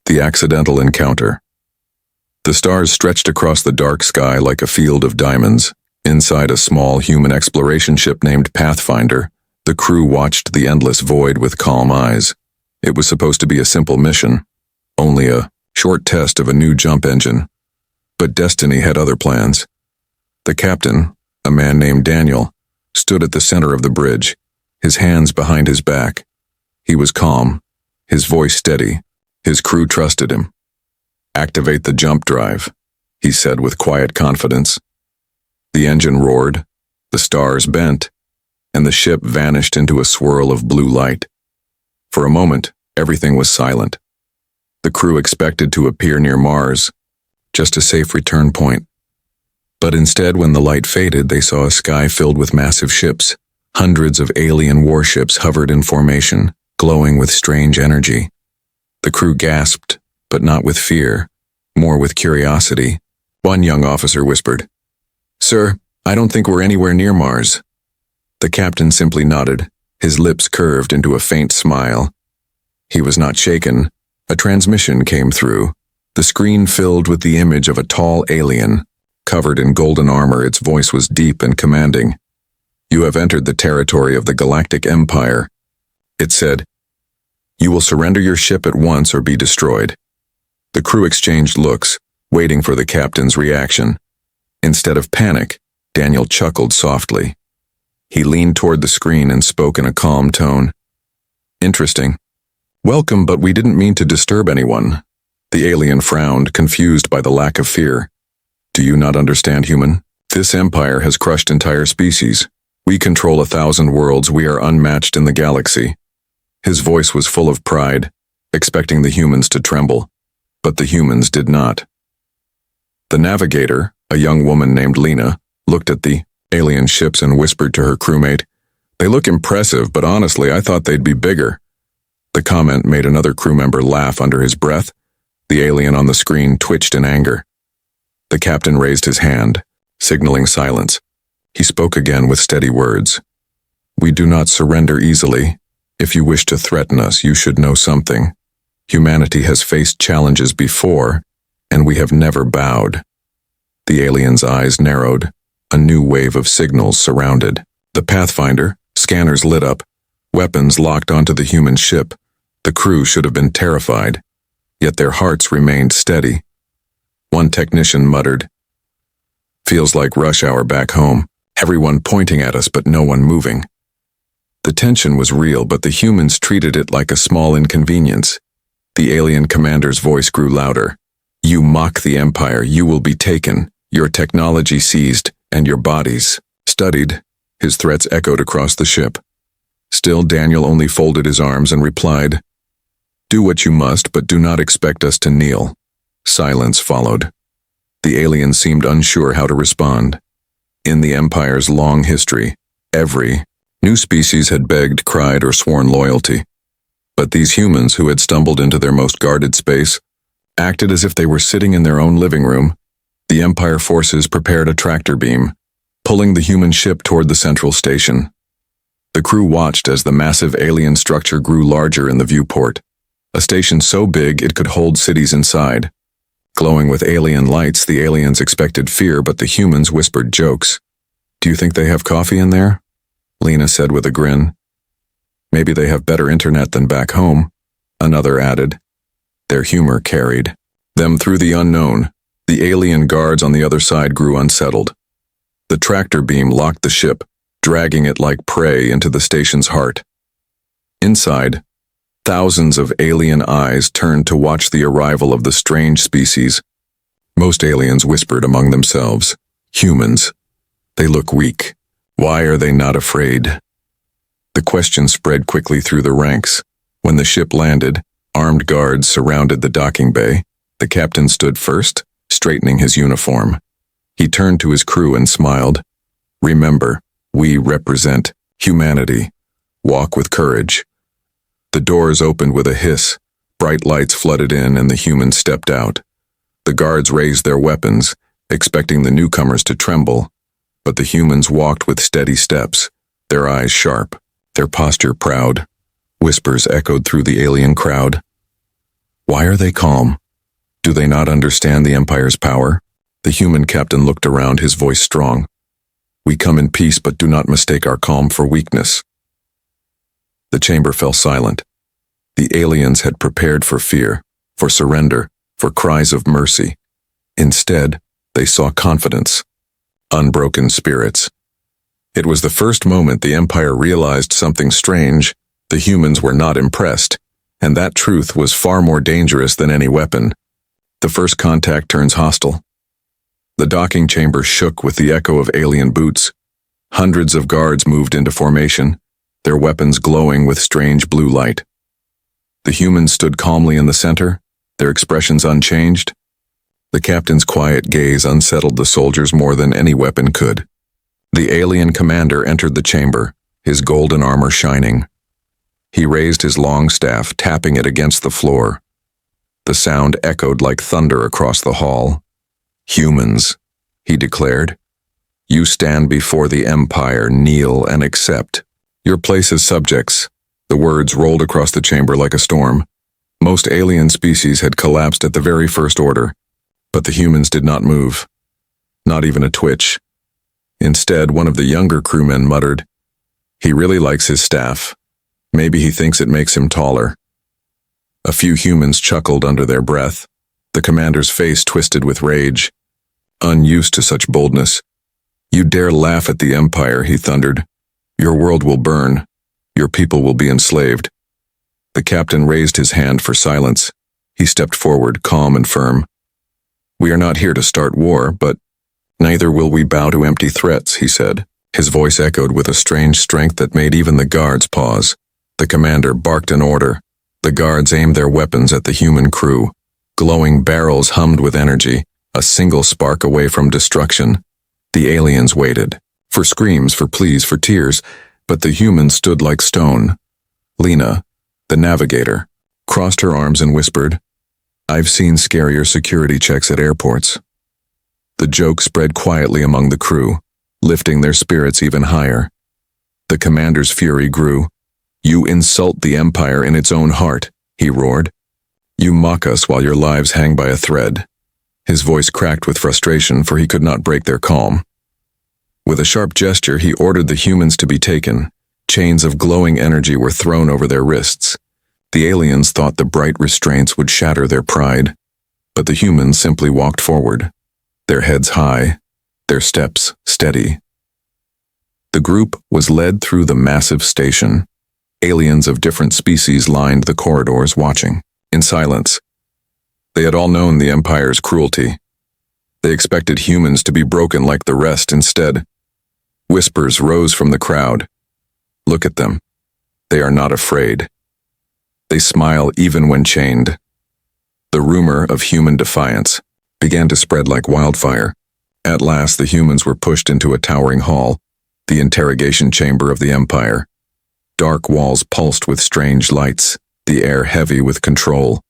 The accidental encounter. The stars stretched across the dark sky like a field of diamonds. Inside a small human exploration ship named Pathfinder, the crew watched the endless void with calm eyes. It was supposed to be a simple mission, only a short test of a new jump engine. But destiny had other plans. The captain, a man named Daniel, stood at the center of the bridge, his hands behind his back. He was calm, his voice steady. His crew trusted him. "Activate the jump drive," he said with quiet confidence. The engine roared, the stars bent, and the ship vanished into a swirl of blue light. For a moment, everything was silent. The crew expected to appear near Mars, just a safe return point. But instead, when the light faded, they saw a sky filled with massive ships. Hundreds of alien warships hovered in formation, glowing with strange energy. The crew gasped, but not with fear, more with curiosity. One young officer whispered, "Sir, I don't think we're anywhere near Mars." The captain simply nodded, his lips curved into a faint smile. He was not shaken. A transmission came through, the screen filled with the image of a tall alien. Covered in golden armor, its voice was deep and commanding. "You have entered the territory of the Galactic Empire," it said. "You will surrender your ship at once or be destroyed." The crew exchanged looks, waiting for the captain's reaction. Instead of panic, Daniel chuckled softly. He leaned toward the screen and spoke in a calm tone. "Interesting. Welcome, but we didn't mean to disturb anyone." The alien frowned, confused by the lack of fear. "Do you not understand, human? This empire has crushed entire species. We control 1,000 worlds. We are unmatched in the galaxy." His voice was full of pride, expecting the humans to tremble. But the humans did not. The navigator, a young woman named Lena, looked at the alien ships and whispered to her crewmate, "They look impressive, but honestly, I thought they'd be bigger." The comment made another crew member laugh under his breath. The alien on the screen twitched in anger. The captain raised his hand, signaling silence. He spoke again with steady words. "We do not surrender easily. If you wish to threaten us, you should know something. Humanity has faced challenges before, and we have never bowed." The alien's eyes narrowed. A new wave of signals surrounded. The Pathfinder, scanners lit up, weapons locked onto the human ship. The crew should have been terrified, yet their hearts remained steady. One technician muttered, "Feels like rush hour back home. Everyone pointing at us, but no one moving." The tension was real, but the humans treated it like a small inconvenience. The alien commander's voice grew louder. "You mock the Empire, you will be taken, your technology seized, and your bodies studied." His threats echoed across the ship. Still, Daniel only folded his arms and replied, "Do what you must, but do not expect us to kneel." Silence followed. The alien seemed unsure how to respond. In the Empire's long history, every new species had begged, cried, or sworn loyalty. But these humans who had stumbled into their most guarded space acted as if they were sitting in their own living room. The Empire forces prepared a tractor beam, pulling the human ship toward the central station. The crew watched as the massive alien structure grew larger in the viewport, a station so big it could hold cities inside. Glowing with alien lights, the aliens expected fear, but the humans whispered jokes. "Do you think they have coffee in there?" Lena said with a grin. "Maybe they have better internet than back home," another added. Their humor carried them through the unknown. The alien guards on the other side grew unsettled. The tractor beam locked the ship, dragging it like prey into the station's heart. Inside, thousands of alien eyes turned to watch the arrival of the strange species. Most aliens whispered among themselves, "Humans. They look weak. Why are they not afraid?" The question spread quickly through the ranks. When the ship landed, armed guards surrounded the docking bay. The captain stood first, straightening his uniform. He turned to his crew and smiled. "Remember, we represent humanity. Walk with courage." The doors opened with a hiss. Bright lights flooded in and the humans stepped out. The guards raised their weapons, expecting the newcomers to tremble. But the humans walked with steady steps, their eyes sharp, their posture proud. Whispers echoed through the alien crowd. Why are they calm? Do they not understand the Empire's power? The human captain looked around, his voice strong. We come in peace, but do not mistake our calm for weakness. The chamber fell silent. The aliens had prepared for fear, for surrender, for cries of mercy. Instead, they saw confidence, unbroken spirits. It was the first moment the Empire realized something strange. The humans were not impressed, and that truth was far more dangerous than any weapon. The first contact turns hostile. The docking chamber shook with the echo of alien boots. Hundreds of guards moved into formation, their weapons glowing with strange blue light. The humans stood calmly in the center, their expressions unchanged. The captain's quiet gaze unsettled the soldiers more than any weapon could. The alien commander entered the chamber, his golden armor shining. He raised his long staff, tapping it against the floor. The sound echoed like thunder across the hall. Humans, he declared, you stand before the Empire, kneel and accept. Your place as subjects. The words rolled across the chamber like a storm. Most alien species had collapsed at the very first order, but the humans did not move. Not even a twitch. Instead, one of the younger crewmen muttered, "He really likes his staff. Maybe he thinks it makes him taller." A few humans chuckled under their breath. The commander's face twisted with rage. Unused to such boldness. "You dare laugh at the Empire," he thundered. "Your world will burn. Your people will be enslaved." The captain raised his hand for silence. He stepped forward, calm and firm. "We are not here to start war, but neither will we bow to empty threats," he said. His voice echoed with a strange strength that made even the guards pause. The commander barked an order. The guards aimed their weapons at the human crew. Glowing barrels hummed with energy, a single spark away from destruction. The aliens waited. For screams, for pleas, for tears, but the humans stood like stone. Lena, the navigator, crossed her arms and whispered, "I've seen scarier security checks at airports." The joke spread quietly among the crew, lifting their spirits even higher. The commander's fury grew. "You insult the Empire in its own heart," he roared. "You mock us while your lives hang by a thread." His voice cracked with frustration, for he could not break their calm. With a sharp gesture, he ordered the humans to be taken. Chains of glowing energy were thrown over their wrists. The aliens thought the bright restraints would shatter their pride, but the humans simply walked forward, their heads high, their steps steady. The group was led through the massive station. Aliens of different species lined the corridors, watching, in silence. They had all known the Empire's cruelty. They expected humans to be broken like the rest. Instead, whispers rose from the crowd. "Look at them. They are not afraid. They smile even when chained." The rumor of human defiance began to spread like wildfire. At last, the humans were pushed into a towering hall, the interrogation chamber of the Empire. Dark walls pulsed with strange lights, the air heavy with control.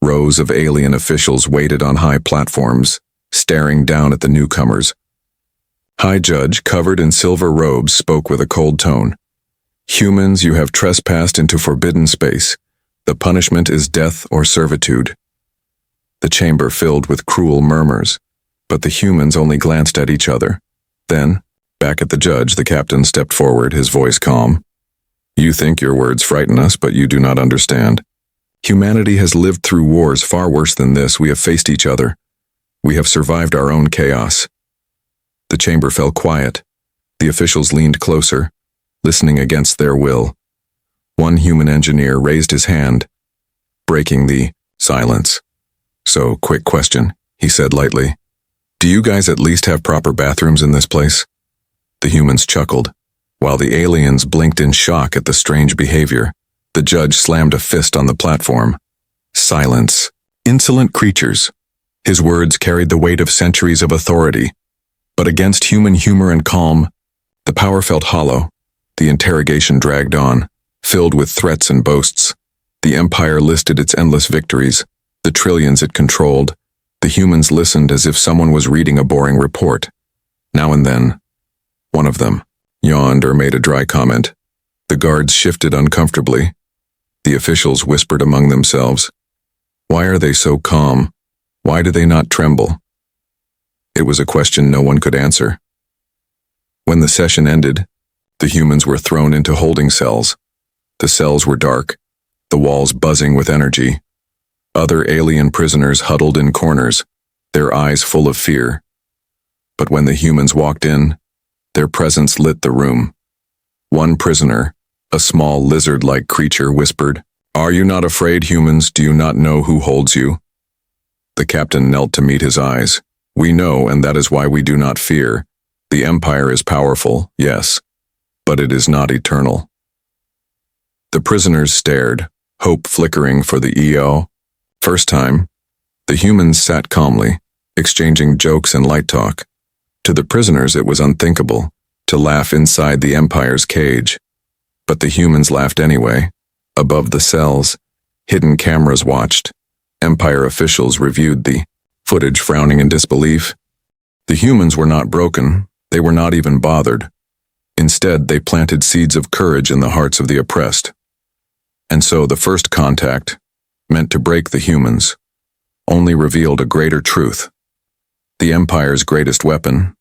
Rows of alien officials waited on high platforms, staring down at the newcomers. High Judge, covered in silver robes, spoke with a cold tone. "Humans, you have trespassed into forbidden space. The punishment is death or servitude." The chamber filled with cruel murmurs, but the humans only glanced at each other. Then, back at the judge, the captain stepped forward, his voice calm. "You think your words frighten us, but you do not understand. Humanity has lived through wars far worse than this. We have faced each other. We have survived our own chaos." The chamber fell quiet. The officials leaned closer, listening against their will. One human engineer raised his hand, breaking the silence. "So, quick question," he said lightly. "Do you guys at least have proper bathrooms in this place?" The humans chuckled, while the aliens blinked in shock at the strange behavior. The judge slammed a fist on the platform. "Silence. Insolent creatures." His words carried the weight of centuries of authority. But against human humor and calm, the power felt hollow. The interrogation dragged on, filled with threats and boasts. The Empire listed its endless victories, the trillions it controlled. The humans listened as if someone was reading a boring report. Now and then, one of them yawned or made a dry comment. The guards shifted uncomfortably. The officials whispered among themselves, Why are they so calm? Why do they not tremble? It was a question no one could answer. When the session ended, the humans were thrown into holding cells. The cells were dark, the walls buzzing with energy. Other alien prisoners huddled in corners, their eyes full of fear. But when the humans walked in, their presence lit the room. One prisoner, a small lizard-like creature, whispered, "Are you not afraid, humans? Do you not know who holds you?" The captain knelt to meet his eyes. "We know, and that is why we do not fear. The Empire is powerful, yes, but it is not eternal." The prisoners stared, hope flickering for the EO. First time, the humans sat calmly, exchanging jokes and light talk. To the prisoners it was unthinkable to laugh inside the Empire's cage. But the humans laughed anyway. Above the cells, hidden cameras watched. Empire officials reviewed the footage, frowning in disbelief. The humans were not broken, they were not even bothered. Instead, they planted seeds of courage in the hearts of the oppressed. And so the first contact, meant to break the humans, only revealed a greater truth. The Empire's greatest weapon,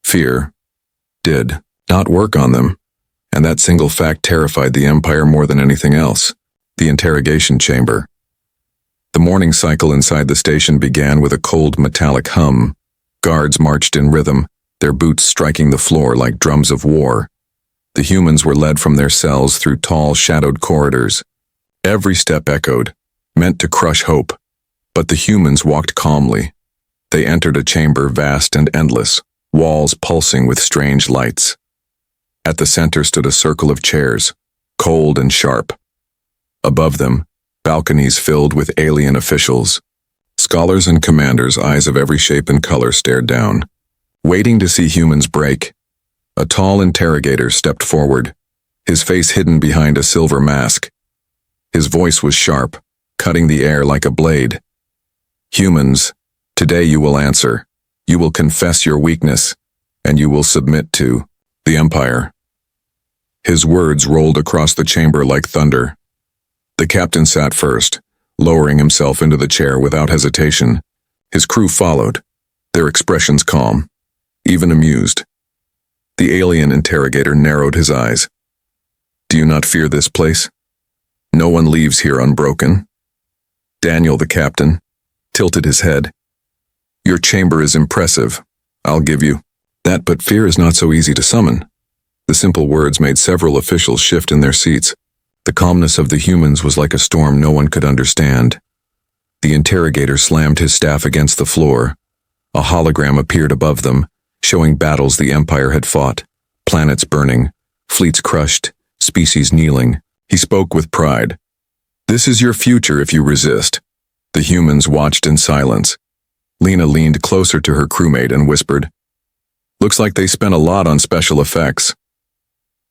fear, did not work on them, and that single fact terrified the Empire more than anything else. The interrogation chamber. The morning cycle inside the station began with a cold metallic hum. Guards marched in rhythm, their boots striking the floor like drums of war. The humans were led from their cells through tall, shadowed corridors. Every step echoed, meant to crush hope. But the humans walked calmly. They entered a chamber vast and endless, walls pulsing with strange lights. At the center stood a circle of chairs, cold and sharp. Above them, balconies filled with alien officials. Scholars and commanders, eyes of every shape and color, stared down, waiting to see humans break. A tall interrogator stepped forward, his face hidden behind a silver mask. His voice was sharp, cutting the air like a blade. "Humans, today you will answer. You will confess your weakness, and you will submit to the Empire." His words rolled across the chamber like thunder. The captain sat first, lowering himself into the chair without hesitation. His crew followed, their expressions calm, even amused. The alien interrogator narrowed his eyes. "Do you not fear this place? No one leaves here unbroken." Daniel, the captain, tilted his head. "Your chamber is impressive, I'll give you that, but fear is not so easy to summon." The simple words made several officials shift in their seats. The calmness of the humans was like a storm no one could understand. The interrogator slammed his staff against the floor. A hologram appeared above them, showing battles the Empire had fought, planets burning, fleets crushed, species kneeling. He spoke with pride. "This is your future if you resist." The humans watched in silence. Lena leaned closer to her crewmate and whispered, "Looks like they spent a lot on special effects."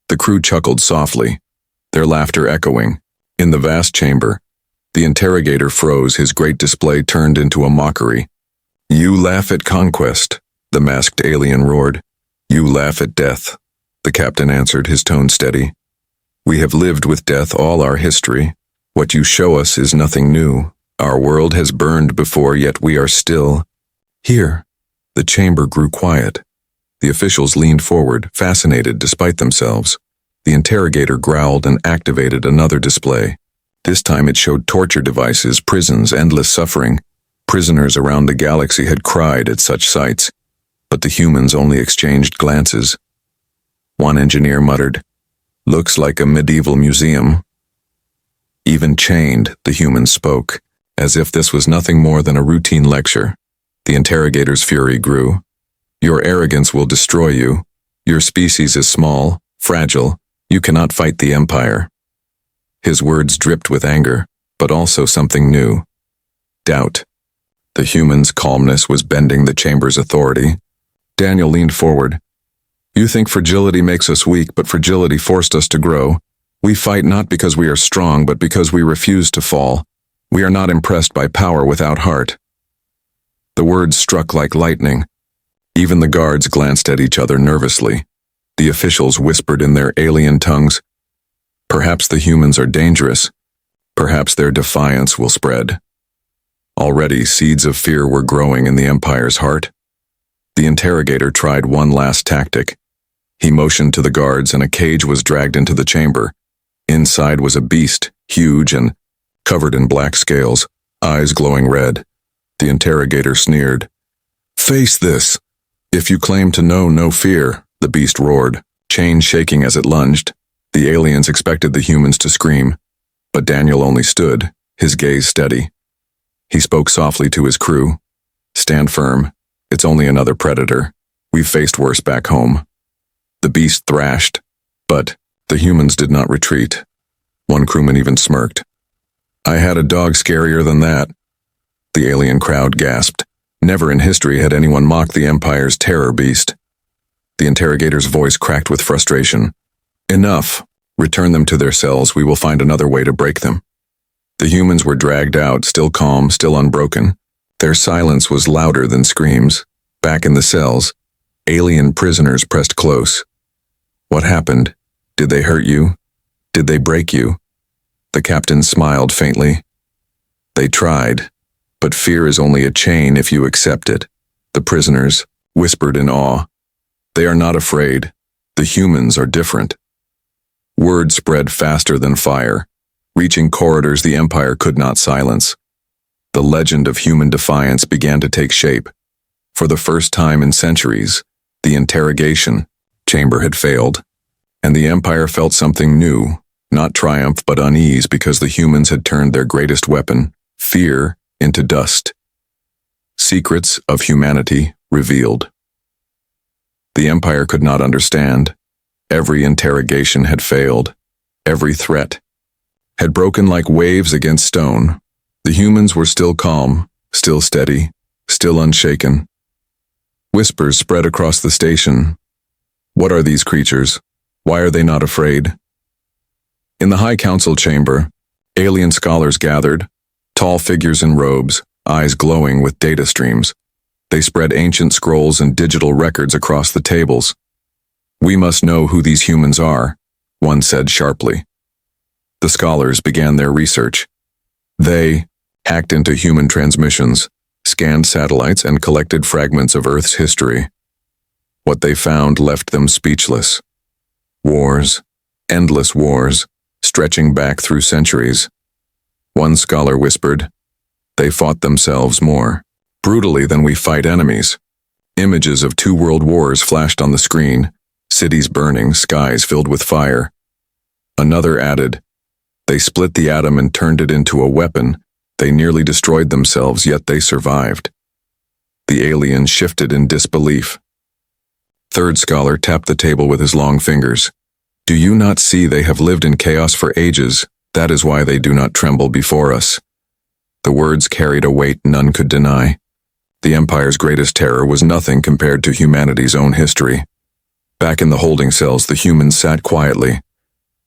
The crew chuckled softly, their laughter echoing. In the vast chamber, the interrogator froze, his great display turned into a mockery. "You laugh at conquest," the masked alien roared. "You laugh at death," the captain answered, his tone steady. "We have lived with death all our history. What you show us is nothing new. Our world has burned before, yet we are still here." The chamber grew quiet. The officials leaned forward, fascinated despite themselves. The interrogator growled and activated another display. This time it showed torture devices, prisons, endless suffering. Prisoners around the galaxy had cried at such sights, but the humans only exchanged glances. One engineer muttered, "Looks like a medieval museum." Even chained, the humans spoke, as if this was nothing more than a routine lecture. The interrogator's fury grew. "Your arrogance will destroy you. Your species is small, fragile. You cannot fight the Empire." His words dripped with anger, but also something new. Doubt. The human's calmness was bending the chamber's authority. Daniel leaned forward. "You think fragility makes us weak, but fragility forced us to grow. We fight not because we are strong, but because we refuse to fall. We are not impressed by power without heart." The words struck like lightning. Even the guards glanced at each other nervously. The officials whispered in their alien tongues, "Perhaps the humans are dangerous. Perhaps their defiance will spread." Already, seeds of fear were growing in the Empire's heart. The interrogator tried one last tactic. He motioned to the guards and a cage was dragged into the chamber. Inside was a beast, huge and covered in black scales, eyes glowing red. The interrogator sneered. "Face this. If you claim to know no fear," the beast roared, chain shaking as it lunged. The aliens expected the humans to scream, but Daniel only stood, his gaze steady. He spoke softly to his crew. "Stand firm. It's only another predator. We've faced worse back home." The beast thrashed, but the humans did not retreat. One crewman even smirked. "I had a dog scarier than that." The alien crowd gasped. Never in history had anyone mocked the Empire's terror beast. The interrogator's voice cracked with frustration. "Enough. Return them to their cells. We will find another way to break them." The humans were dragged out, still calm, still unbroken. Their silence was louder than screams. Back in the cells, alien prisoners pressed close. "What happened? Did they hurt you? Did they break you?" The captain smiled faintly. "They tried, but fear is only a chain if you accept it." The prisoners whispered in awe. "They are not afraid. The humans are different." Word spread faster than fire. Reaching corridors the Empire could not silence. The legend of human defiance began to take shape. For the first time in centuries, the interrogation chamber had failed, and the Empire felt something new, not triumph but unease because the humans had turned their greatest weapon, fear, into dust. Secrets of humanity revealed. The Empire could not understand. Every interrogation had failed. Every threat had broken like waves against stone. The humans were still calm, still steady, still unshaken. Whispers spread across the station. What are these creatures? Why are they not afraid? In the High Council chamber, alien scholars gathered, tall figures in robes, eyes glowing with data streams. They spread ancient scrolls and digital records across the tables. "We must know who these humans are," one said sharply. The scholars began their research. They hacked into human transmissions, scanned satellites, and collected fragments of Earth's history. What they found left them speechless. Wars, endless wars, stretching back through centuries. One scholar whispered, "They fought themselves more brutally than we fight enemies." Images of 2 world wars flashed on the screen, cities burning, skies filled with fire. Another added, "They split the atom and turned it into a weapon. They nearly destroyed themselves, yet they survived." The aliens shifted in disbelief. Third scholar tapped the table with his long fingers. "Do you not see they have lived in chaos for ages? That is why they do not tremble before us." The words carried a weight none could deny. The Empire's greatest terror was nothing compared to humanity's own history. Back in the holding cells, the humans sat quietly.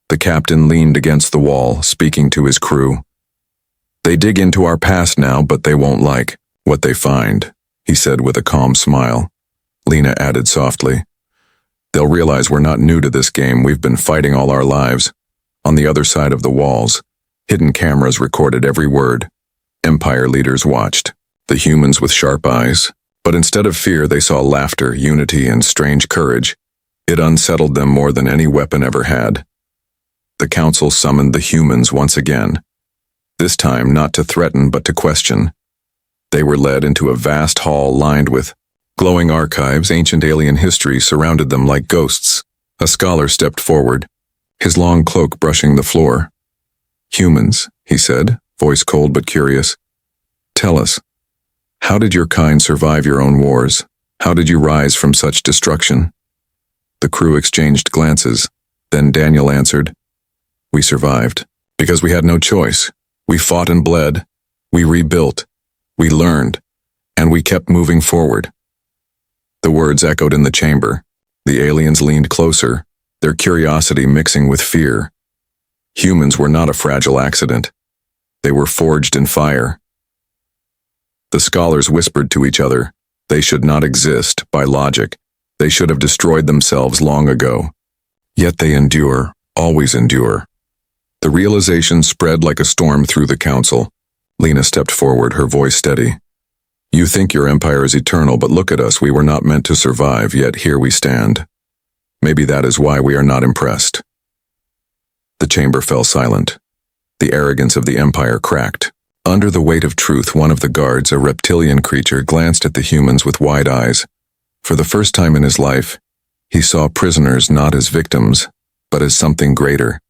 The captain leaned against the wall, speaking to his crew. "They dig into our past now, but they won't like what they find," he said with a calm smile. Lena added softly, "They'll realize we're not new to this game. We've been fighting all our lives." On the other side of the walls, hidden cameras recorded every word. Empire leaders watched, the humans with sharp eyes. But instead of fear, they saw laughter, unity, and strange courage. It unsettled them more than any weapon ever had. The council summoned the humans once again. This time not to threaten but to question. They were led into a vast hall lined with glowing archives. Ancient alien history surrounded them like ghosts. A scholar stepped forward, his long cloak brushing the floor. "Humans," he said, voice cold but curious. "Tell us, how did your kind survive your own wars? How did you rise from such destruction?" The crew exchanged glances. Then Daniel answered, "We survived because we had no choice. We fought and bled. We rebuilt. We learned. And we kept moving forward." The words echoed in the chamber. The aliens leaned closer, their curiosity mixing with fear. Humans were not a fragile accident. They were forged in fire. The scholars whispered to each other. They should not exist, by logic. They should have destroyed themselves long ago. Yet they endure, always endure. The realization spread like a storm through the council. Lena stepped forward, her voice steady. You think your empire is eternal, but look at us. We were not meant to survive, yet here we stand. Maybe that is why we are not impressed. The chamber fell silent. The arrogance of the empire cracked. Under the weight of truth, one of the guards, a reptilian creature, glanced at the humans with wide eyes. For the first time in his life, he saw prisoners not as victims, but as something greater.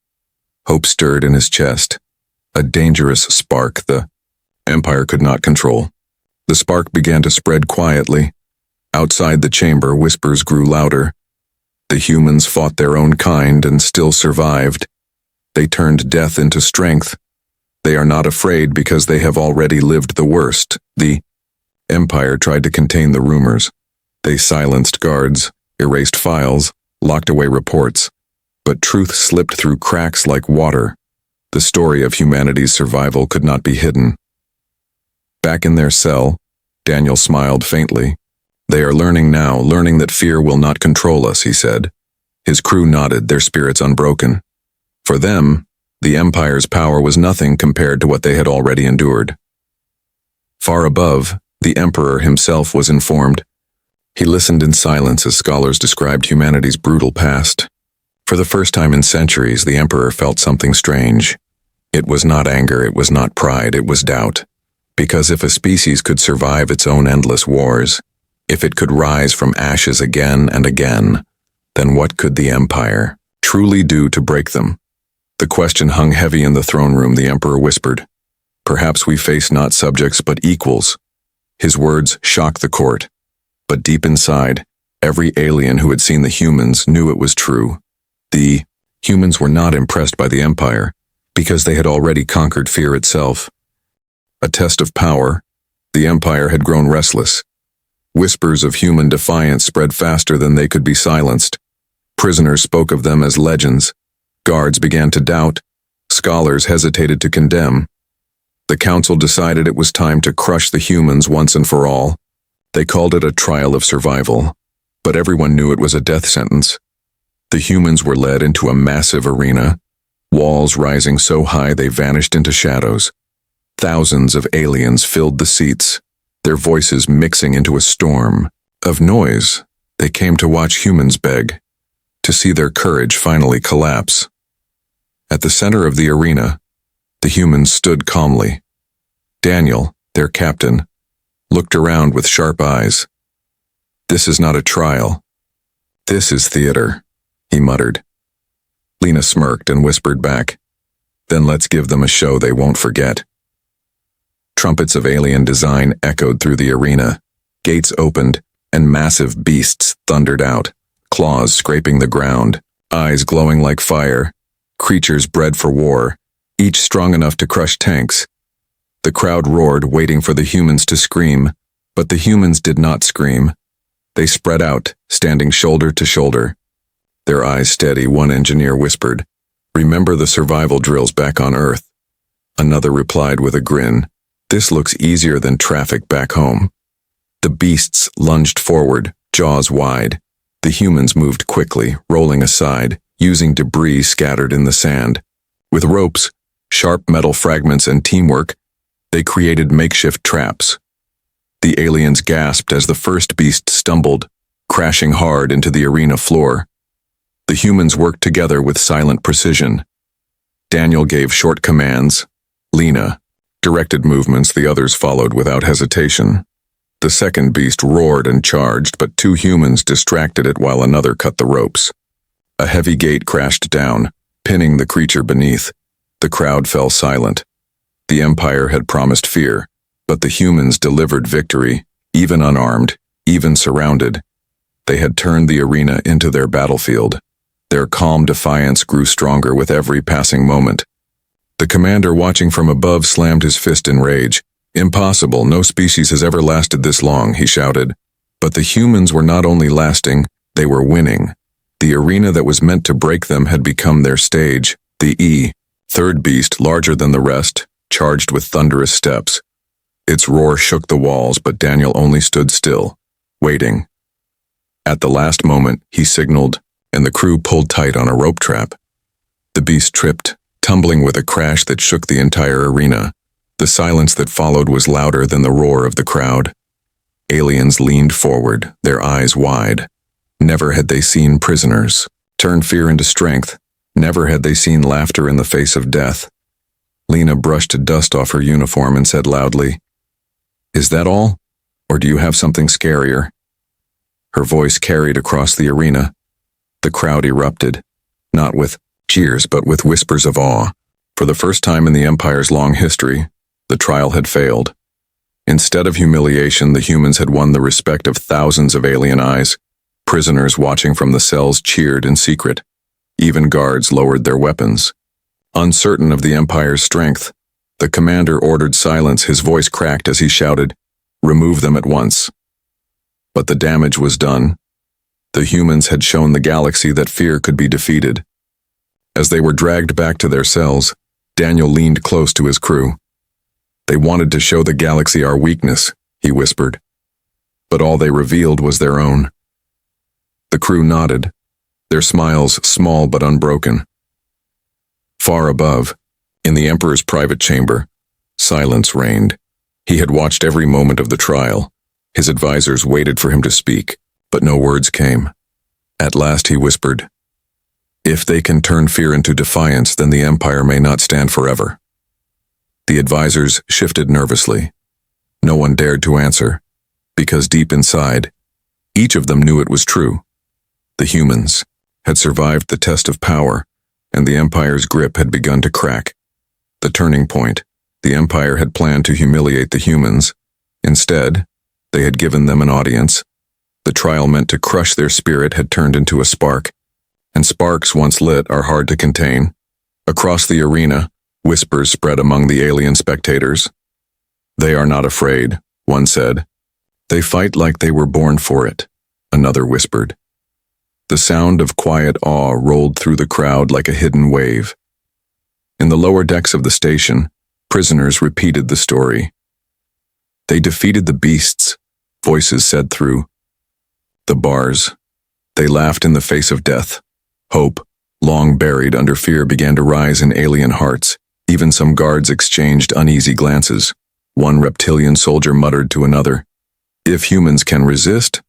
Hope stirred in his chest. A dangerous spark the empire could not control. The spark began to spread quietly. Outside the chamber, whispers grew louder. The humans fought their own kind and still survived. They turned death into strength. They are not afraid because they have already lived the worst. The empire tried to contain the rumors. They silenced guards, erased files, locked away reports. But truth slipped through cracks like water. The story of humanity's survival could not be hidden. Back in their cell, Daniel smiled faintly. They are learning now, learning that fear will not control us, he said. His crew nodded, their spirits unbroken. For them, the Empire's power was nothing compared to what they had already endured. Far above, the Emperor himself was informed. He listened in silence as scholars described humanity's brutal past. For the first time in centuries, the Emperor felt something strange. It was not anger, it was not pride, it was doubt. Because if a species could survive its own endless wars, if it could rise from ashes again and again, then what could the Empire truly do to break them? The question hung heavy in the throne room. The Emperor whispered, "Perhaps we face not subjects but equals." His words shocked the court, but deep inside, every alien who had seen the humans knew it was true. The humans were not impressed by the Empire because they had already conquered fear itself. A test of power, the Empire had grown restless. Whispers of human defiance spread faster than they could be silenced. Prisoners spoke of them as legends. Guards began to doubt. Scholars hesitated to condemn. The council decided it was time to crush the humans once and for all. They called it a trial of survival, but everyone knew it was a death sentence. The humans were led into a massive arena, walls rising so high they vanished into shadows. Thousands of aliens filled the seats, their voices mixing into a storm of noise. They came to watch humans beg, to see their courage finally collapse. At the center of the arena, the humans stood calmly. Daniel, their captain, looked around with sharp eyes. "This is not a trial. This is theater," he muttered. Lena smirked and whispered back, "Then let's give them a show they won't forget." Trumpets of alien design echoed through the arena. Gates opened, and massive beasts thundered out, claws scraping the ground, eyes glowing like fire, creatures bred for war, each strong enough to crush tanks. The crowd roared, waiting for the humans to scream, but the humans did not scream. They spread out, standing shoulder to shoulder. Their eyes steady, one engineer whispered, "Remember the survival drills back on Earth?" Another replied with a grin, "This looks easier than traffic back home." The beasts lunged forward, jaws wide. The humans moved quickly, rolling aside, using debris scattered in the sand. With ropes, sharp metal fragments, and teamwork, they created makeshift traps. The aliens gasped as the first beast stumbled, crashing hard into the arena floor. The humans worked together with silent precision. Daniel gave short commands. Lena directed movements. The others followed without hesitation. The second beast roared and charged, but two humans distracted it while another cut the ropes. A heavy gate crashed down, pinning the creature beneath. The crowd fell silent. The Empire had promised fear, but the humans delivered victory, even unarmed, even surrounded. They had turned the arena into their battlefield. Their calm defiance grew stronger with every passing moment. The commander watching from above slammed his fist in rage. "Impossible, no species has ever lasted this long," he shouted. But the humans were not only lasting, they were winning. The arena that was meant to break them had become their stage. The third beast, larger than the rest, charged with thunderous steps. Its roar shook the walls, but Daniel only stood still, waiting. At the last moment, he signaled, and the crew pulled tight on a rope trap. The beast tripped, tumbling with a crash that shook the entire arena. The silence that followed was louder than the roar of the crowd. Aliens leaned forward, their eyes wide. Never had they seen prisoners turn fear into strength. Never had they seen laughter in the face of death. Lena brushed dust off her uniform and said loudly, "Is that all? Or do you have something scarier?" Her voice carried across the arena. The crowd erupted, not with cheers but with whispers of awe. For the first time in the Empire's long history, the trial had failed. Instead of humiliation, the humans had won the respect of thousands of alien eyes. Prisoners watching from the cells cheered in secret. Even guards lowered their weapons. Uncertain of the Empire's strength, the commander ordered silence. His voice cracked as he shouted, "Remove them at once." But the damage was done. The humans had shown the galaxy that fear could be defeated. As they were dragged back to their cells, Daniel leaned close to his crew. "They wanted to show the galaxy our weakness," he whispered. But all they revealed was their own. The crew nodded, their smiles small but unbroken. Far above, in the Emperor's private chamber, silence reigned. He had watched every moment of the trial. His advisors waited for him to speak, but no words came. At last he whispered, "If they can turn fear into defiance, then the Empire may not stand forever." The advisors shifted nervously. No one dared to answer, because deep inside, each of them knew it was true. The humans had survived the test of power, and the Empire's grip had begun to crack. The turning point, the Empire had planned to humiliate the humans. Instead, they had given them an audience. The trial meant to crush their spirit had turned into a spark, and sparks once lit are hard to contain. Across the arena, whispers spread among the alien spectators. "They are not afraid," one said. "They fight like they were born for it," another whispered. The sound of quiet awe rolled through the crowd like a hidden wave. In the lower decks of the station, prisoners repeated the story. "They defeated the beasts," voices said through the bars. "They laughed in the face of death." Hope, long buried under fear, began to rise in alien hearts. Even some guards exchanged uneasy glances. One reptilian soldier muttered to another, "If humans can resist,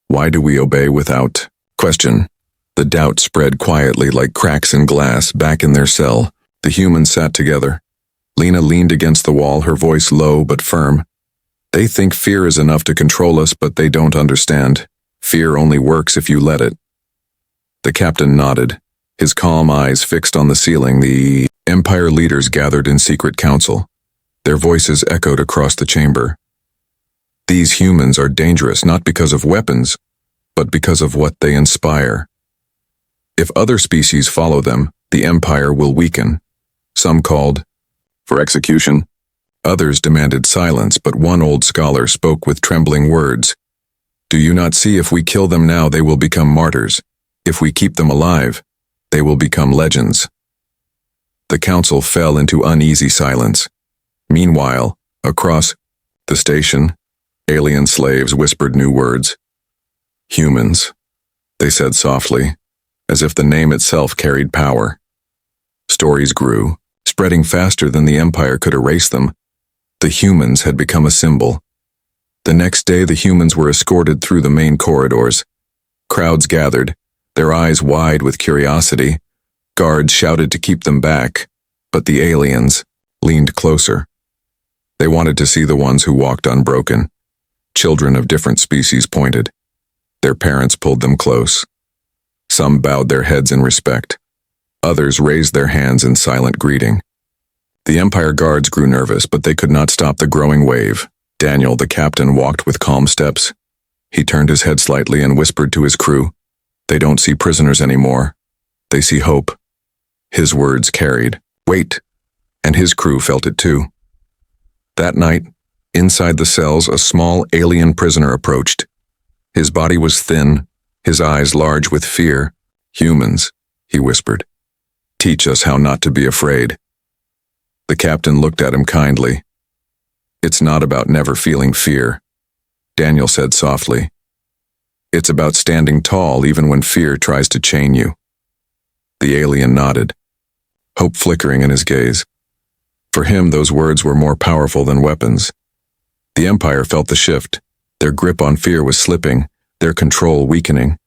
why do we obey without question?" The doubt spread quietly like cracks in glass back in their cell. The humans sat together. Lena leaned against the wall, her voice low but firm. "They think fear is enough to control us, but they don't understand. Fear only works if you let it." The captain nodded, his calm eyes fixed on the ceiling. The Empire leaders gathered in secret council. Their voices echoed across the chamber. "These humans are dangerous not because of weapons, but because of what they inspire. If other species follow them, the Empire will weaken." Some called for execution. Others demanded silence, but one old scholar spoke with trembling words. "Do you not see, if we kill them now, they will become martyrs. If we keep them alive, they will become legends." The council fell into uneasy silence. Meanwhile, across the station, alien slaves whispered new words. "Humans," they said softly, as if the name itself carried power. Stories grew, spreading faster than the Empire could erase them. The humans had become a symbol. The next day, the humans were escorted through the main corridors. Crowds gathered, their eyes wide with curiosity. Guards shouted to keep them back, but the aliens leaned closer. They wanted to see the ones who walked unbroken. Children of different species pointed. Their parents pulled them close. Some bowed their heads in respect. Others raised their hands in silent greeting. The Empire guards grew nervous, but they could not stop the growing wave. Daniel, the captain, walked with calm steps. He turned his head slightly and whispered to his crew, "They don't see prisoners anymore. They see hope." His words carried weight, and his crew felt it too. That night, inside the cells, a small alien prisoner approached. His body was thin, his eyes large with fear. "Humans," he whispered, "teach us how not to be afraid." The captain looked at him kindly. "It's not about never feeling fear," Daniel said softly. "It's about standing tall even when fear tries to chain you." The alien nodded, hope flickering in his gaze. For him, those words were more powerful than weapons. The Empire felt the shift. Their grip on fear was slipping, their control weakening.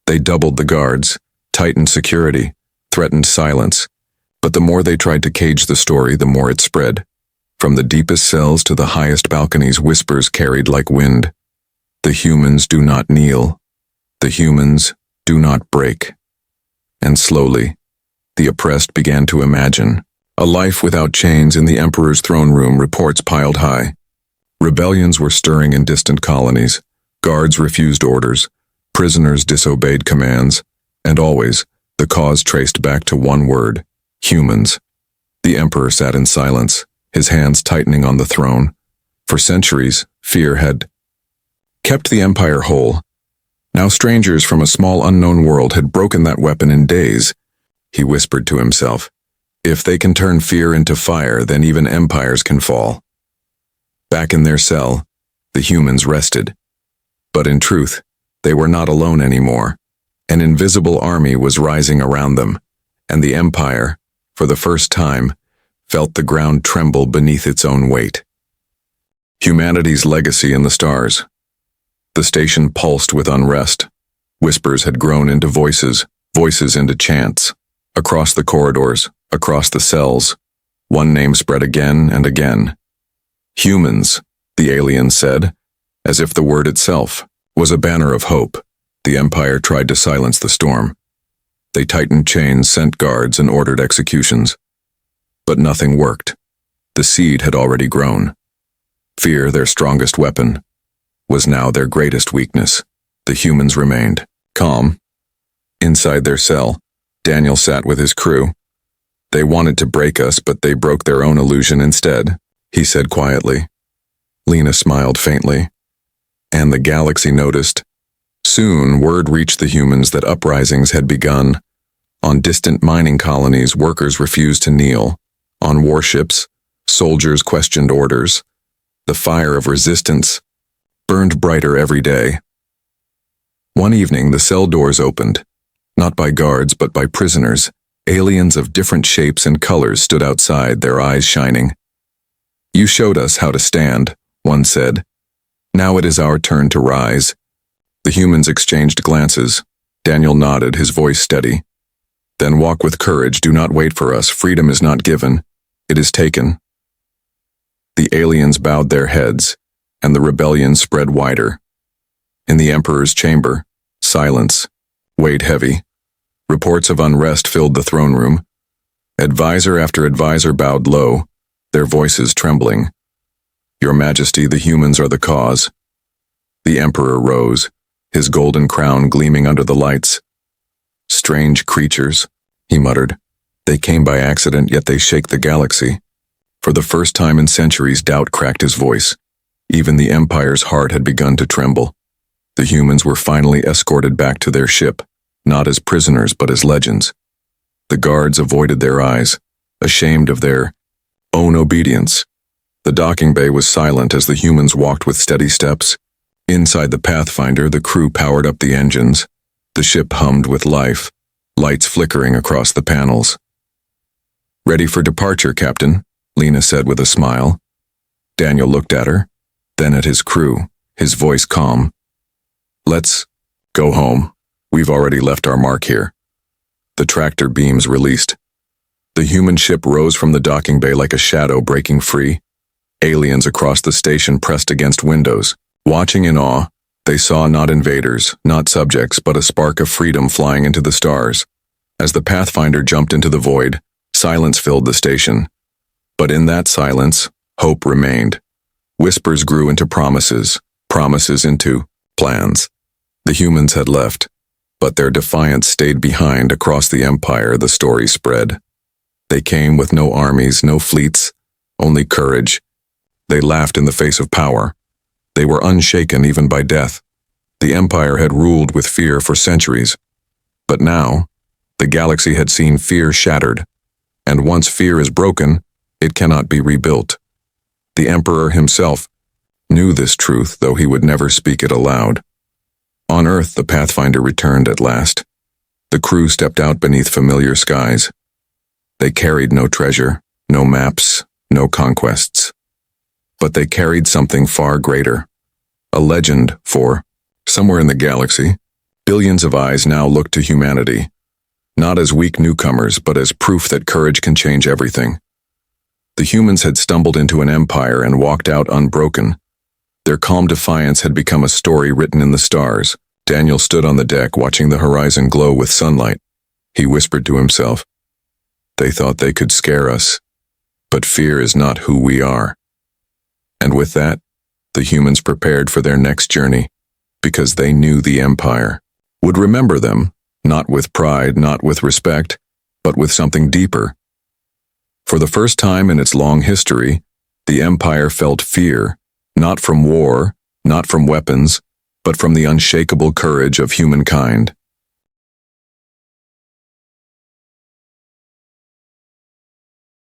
They doubled the guards, tightened security, threatened silence. But the more they tried to cage the story, the more it spread. From the deepest cells to the highest balconies, whispers carried like wind. The humans do not kneel. The humans do not break. And slowly, the oppressed began to imagine a life without chains in the Emperor's throne room. Reports piled high. Rebellions were stirring in distant colonies. Guards refused orders. Prisoners disobeyed commands. And always, the cause traced back to one word: humans. The Emperor sat in silence, his hands tightening on the throne. For centuries, fear had kept the Empire whole. Now strangers from a small unknown world had broken that weapon in days. He whispered to himself, if they can turn fear into fire, then even empires can fall. Back in their cell, the humans rested. But in truth, they were not alone anymore. An invisible army was rising around them, and the Empire, for the first time, felt the ground tremble beneath its own weight. Humanity's legacy in the stars. The station pulsed with unrest. Whispers had grown into voices, voices into chants. Across the corridors, across the cells, one name spread again and again. Humans, the aliens said, as if the word itself was a banner of hope. The Empire tried to silence the storm. They tightened chains, sent guards, and ordered executions. But nothing worked. The seed had already grown. Fear, their strongest weapon, was now their greatest weakness. The humans remained calm. Inside their cell, Daniel sat with his crew. They wanted to break us, but they broke their own illusion instead, he said quietly. Lena smiled faintly. And the galaxy noticed. Soon, word reached the humans that uprisings had begun. On distant mining colonies, workers refused to kneel. On warships, soldiers questioned orders. The fire of resistance burned brighter every day. One evening, the cell doors opened. Not by guards, but by prisoners. Aliens of different shapes and colors stood outside, their eyes shining. You showed us how to stand, one said. Now it is our turn to rise. The humans exchanged glances. Daniel nodded, his voice steady. Then walk with courage, do not wait for us. Freedom is not given, it is taken. The aliens bowed their heads, and the rebellion spread wider. In the Emperor's chamber, silence weighed heavy. Reports of unrest filled the throne room. Advisor after advisor bowed low, their voices trembling. Your Majesty, the humans are the cause. The Emperor rose, his golden crown gleaming under the lights. Strange creatures, he muttered. They came by accident, yet they shake the galaxy. For the first time in centuries, doubt cracked his voice. Even the Empire's heart had begun to tremble. The humans were finally escorted back to their ship, not as prisoners but as legends. The guards avoided their eyes, ashamed of their own obedience. The docking bay was silent as the humans walked with steady steps. Inside the Pathfinder, the crew powered up the engines. The ship hummed with life, lights flickering across the panels. Ready for departure, Captain, Lena said with a smile. Daniel looked at her, then at his crew, his voice calm. Let's go home. We've already left our mark here. The tractor beams released. The human ship rose from the docking bay like a shadow breaking free. Aliens across the station pressed against windows. Watching in awe, they saw not invaders, not subjects, but a spark of freedom flying into the stars. As the Pathfinder jumped into the void, silence filled the station. But in that silence, hope remained. Whispers grew into promises, promises into plans. The humans had left, but their defiance stayed behind. Across the Empire, the story spread. They came with no armies, no fleets, only courage. They laughed in the face of power. They were unshaken even by death. The Empire had ruled with fear for centuries. But now, the galaxy had seen fear shattered. And once fear is broken, it cannot be rebuilt. The Emperor himself knew this truth, though he would never speak it aloud. On Earth, the Pathfinder returned at last. The crew stepped out beneath familiar skies. They carried no treasure, no maps, no conquests. But they carried something far greater. A legend, for, somewhere in the galaxy, billions of eyes now looked to humanity, not as weak newcomers, but as proof that courage can change everything. The humans had stumbled into an empire and walked out unbroken. Their calm defiance had become a story written in the stars. Daniel stood on the deck watching the horizon glow with sunlight. He whispered to himself, "They thought they could scare us, but fear is not who we are." And with that, the humans prepared for their next journey, because they knew the Empire would remember them, not with pride, not with respect, but with something deeper. For the first time in its long history, the Empire felt fear, not from war, not from weapons, but from the unshakable courage of humankind.